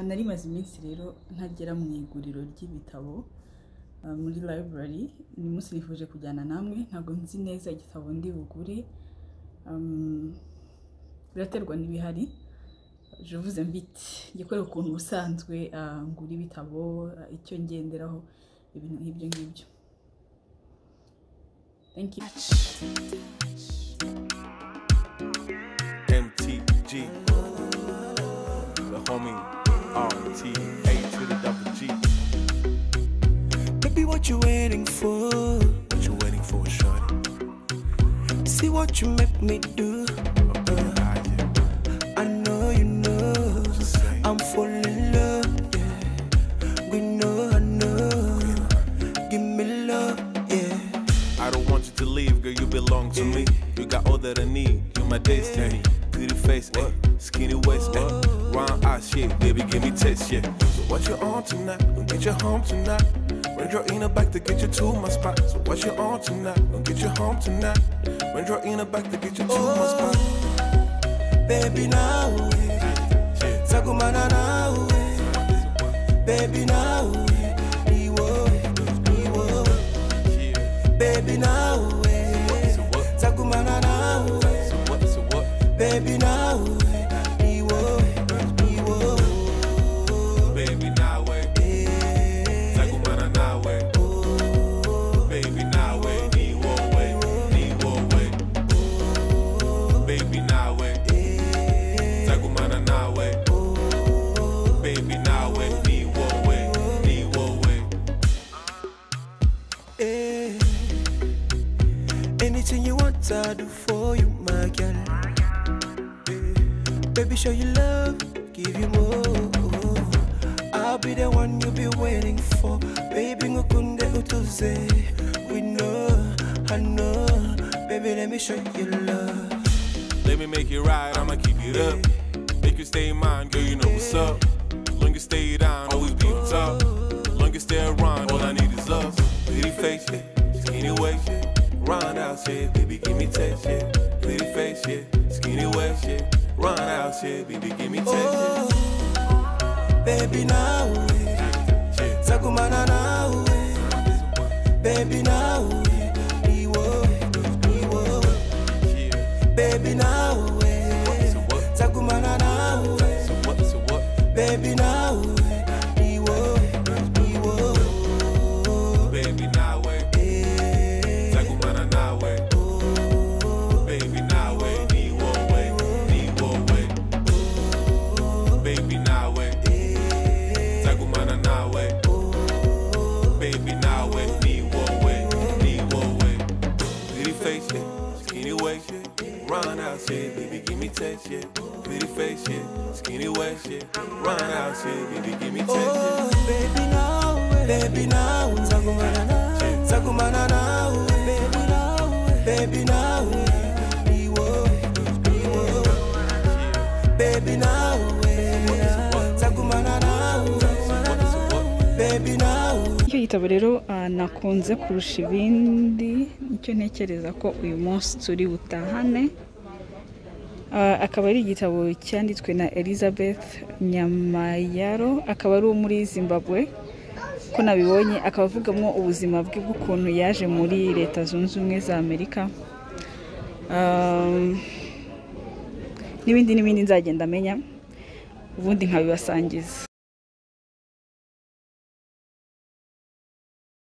nari maze iminsi rero ntagera mu iguriro ry'ibitabo muri library. Uyu munsi nifuje kujyana namwe, ntabwo nzi neza igitabo ndi bugure, biraterwa n'ibihari. Je vous invite gikora ukuntu ubusanzwe ngura ibitabo, icyo ngenderaho, ibintu nk'ibyo ngibyo. Thank you. MTG, the homie RTA to the double G. Baby, what you waiting for? What you waiting for, shorty? See what you make me do. I know you know I'm falling in love, yeah. We know, I know. Give me love, yeah. I don't want you to leave, girl, you belong to me. You got all that I need, you my destiny. Pretty face, skinny waist, round eyes, shit, baby, give me taste, yeah. So what you on tonight? Gonna get you home tonight. Rain draw in the back to get you to my spot. So what you on tonight? Gonna get you home tonight. Rain draw in the back to get you to my spot. Baby, now, Sakumana now, baby, now, baby, now, Sakumana now, baby, now, Baby, now, Sakumana now, baby, now, baby, now, Sakumana now, baby, now, anything you want, I'll do for you, my girl. Baby, show you love, give you more. I'll be the one you'll be waiting for. Baby, ngukunde utuze. We know, I know. Baby, let me show you love. Let me make it right, I'ma keep it up. Make you stay in mind, girl, you know what's up. Long as stay down, always be on top. Long as stay around, all I need is love. Pretty face, yeah, skinny waist, yeah. Round out, yeah, baby, give me taste, yeah. Pretty face, yeah, skinny waist, yeah. Round out, yeah, baby, give me taste, yeah. Baby, now, Sakumana now, baby, now, baby, now, Sakumana now, baby, now, baby, now, Sakumana now, baby, now, baby, now, Sakumana now, baby, now, pretty face, yeah, skinny waist, yeah. Run out, yeah, baby, give me taste, yeah. Pretty face, yeah, skinny waist, yeah. Run out, yeah, baby, give me taste, yeah. Baby, now, Sakumana now, Sakumana now, baby, now, baby, now, baby, now, Sakumana now, baby, now. Icyo gitabo rero nakunze kurusha ibindi, nicyo ntekereza ko uyu munsi turi butahane. Akaba ari igitabo cyanditswe na Elizabeth Nyamayaro, akaba ari uwo muri Zimbabwe. Ko nabibonye akaba avugamo ubuzima bwe bw'ukuntu yaje muri Leta Zunze Ubumwe za Amerika. N'ibindi nzagenda menya ubundi nkabibasangiza.